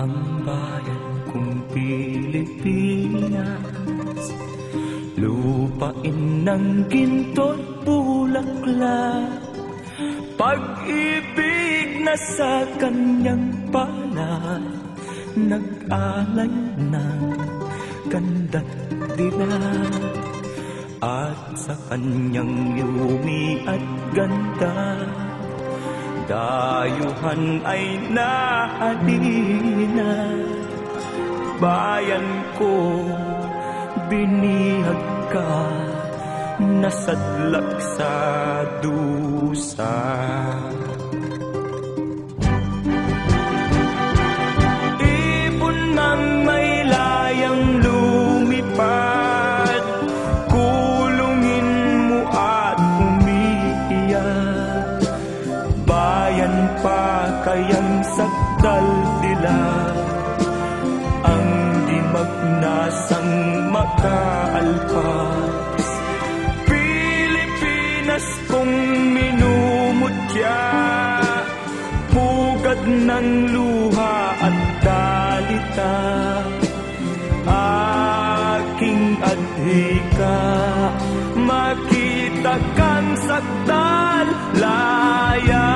ang bayan kong Pilipinas, lupain ng ginto't bulaklak, pag-ibig na sa kanyang palad, nag-alay ng ganda't dilag, at sa kanyang yumi at ganda, dayuhan ay nahalina. Bayan ko, binihag ka, nasadlak sa dusa. Ibon mang may layang lumipad, kulungin mo at umiiyak. Bayan pa kayang sakdal dilag, ang di magnasang makaalpas. Pilipinas kong minumutya, pugad ng luha at dalita, aking adhika, makita kang sakdal laya.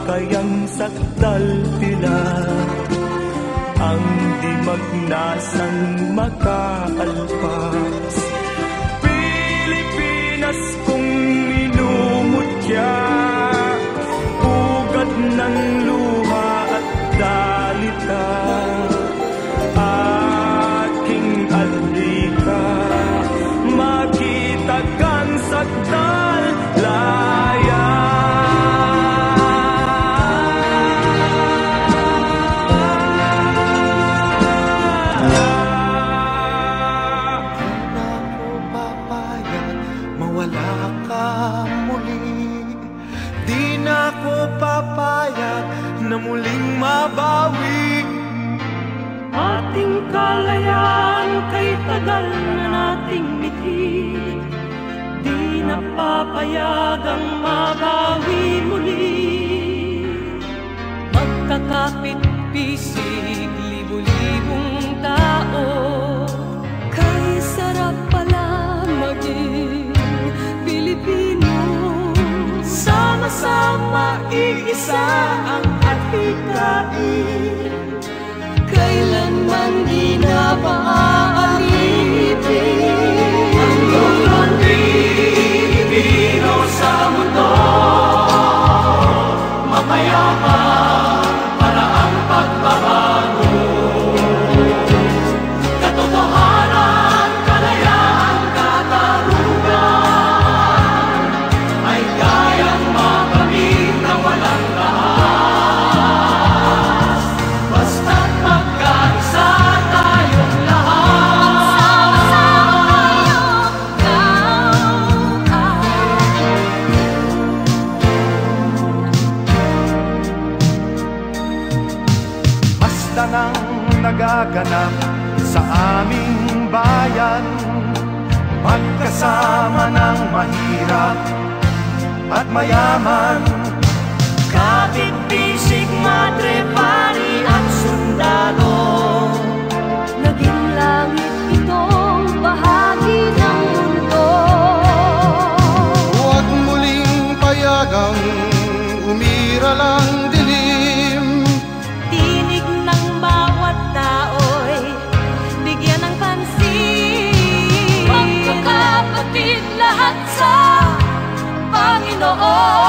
Kayang sakdal dilag, ang di magnasang makaalpas. Pilipinas kong minumutya, pugad ng luha at dalita, aking adhika, makita kang sakdal laya. Na muling mabawi ating kalayaan, kay tagal na nating mitid, di na papayagang mabawi muli. Magkakapit-bisig, libo-libong tao, kay sarap pala maging Pilipino. Sama-sama, iisa ang adhikain, kailanman di na paaalipin. Ang lupang Pilipino sa mundo, mapayapa para ang pagbabago. Katotohanan, kalayaan, katarungan, ay kayang makamit na walang lahas, basta't magkaisa tayong lahat. Basta nang nagaganap sa aming bayan, magkasama ng mahirap at mayaman, Kapit-bisig, madre, pari at sundalo, naging langit itong bahagi ng mundo. Huwag muling payagang umira lang dilim, Tinig ng bawat tao'y bigyan ng pansin. Panginoon.